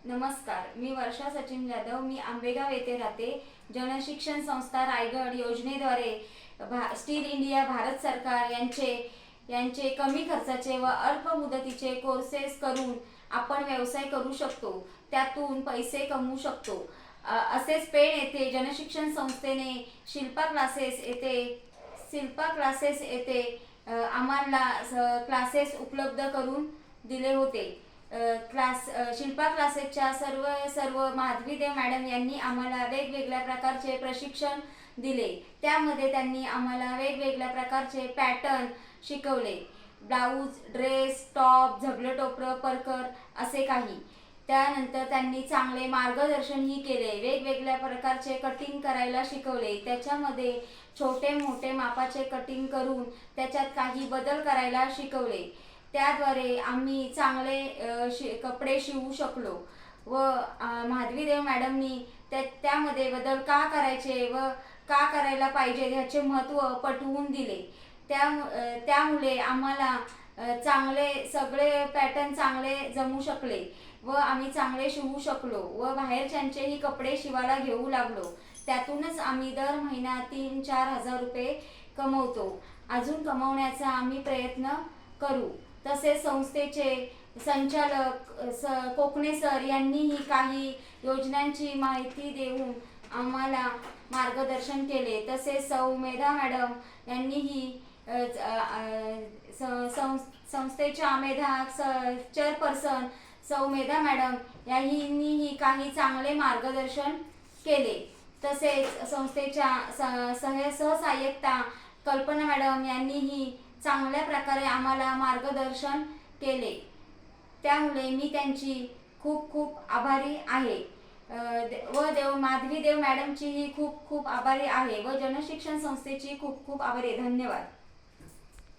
नमस्कार, मी वर्षा सचिन जाधव. मी आंबेगाव येथे राहते. जनशिक्षण संस्था रायगड योजनेद्वारे स्टील इंडिया भारत सरकार यांचे कमी खर्चाचे व अल्प मुदतीचे कोर्सेस करून आपण व्यवसाय करू शकतो, त्यातून पैसे कमवू शकतो. असेच पेण येथे जनशिक्षण संस्थेने शिल्पा क्लासेस येथे आम्हाला क्लासेस उपलब्ध करून दिले होते. शिल्पा क्लासेसच्या सर्व माधवीदेव मॅडम यांनी आम्हाला वेगवेगळ्या प्रकारचे प्रशिक्षण दिले. त्यामध्ये त्यांनी आम्हाला वेगवेगळ्या प्रकारचे पॅटर्न शिकवले. ब्लाऊज, ड्रेस, टॉप, झबलं टोपरं, परकर असे काही. त्यानंतर त्यांनी चांगले मार्गदर्शनही केले. वेगवेगळ्या प्रकारचे कटिंग करायला शिकवले. त्याच्यामध्ये छोटे मोठे मापाचे कटिंग करून त्याच्यात काही बदल करायला शिकवले. त्याद्वारे आम्ही चांगले कपडे शिवू शकलो व माधवीदेव मॅडमनी त्यामध्ये बदल का करायचे व का करायला पाहिजे ह्याचे महत्त्व पटवून दिले. त्यामुळे आम्हाला चांगले सगळे पॅटर्न चांगले जमू शकले व आम्ही चांगले शिवू शकलो व बाहेरच्यांचेही कपडे शिवायला घेऊ लागलो. त्यातूनच आम्ही दर महिना 3-4 हजार रुपये कमवतो. अजून कमवण्याचा आम्ही प्रयत्न करू. तसेच संस्थेचे संचालक कोकणे सर यांनीही काही योजनांची माहिती देऊन आम्हाला मार्गदर्शन केले. तसेच सौ मेधा मॅडम यांनीही संस्थेच्या चेअरपर्सन सौ मेधा मॅडम यांनीही काही चांगले मार्गदर्शन केले. तसेच संस्थेच्या सहसहाय्यकता कल्पना मॅडम यांनीही चांगल्या प्रकारे आम्हाला मार्गदर्शन केले. त्यामुळे मी त्यांची खूप खूप आभारी आहे व माधवीदेव मॅडमचीही खूप खूप आभारी आहे व जनशिक्षण संस्थेची खूप खूप आभारी आहे. धन्यवाद.